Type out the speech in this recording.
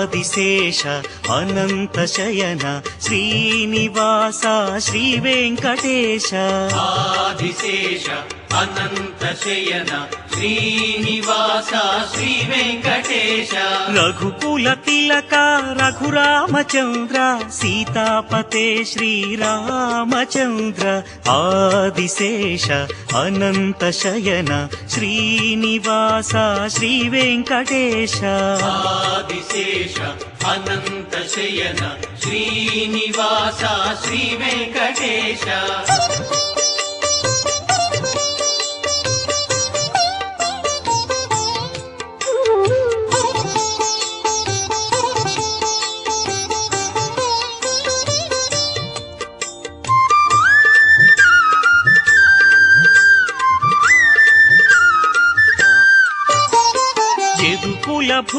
ఆదిశేష అనంత శయన శ్రీనివాస శ్రీ వెంకటేశ ఆదిశేష అనంత శయన శ్రీనివాస శ్రీ వెంకటేశ రఘుకుల తిలక రఘురామచంద్ర సీతాపతే శ్రీరామచంద్ర ఆదిశేష అనంత శయన శ్రీనివాస శ్రీ వెంకటేశ ఆదిశేష అనంత శయన శ్రీనివాస శ్రీ వెంకటేశ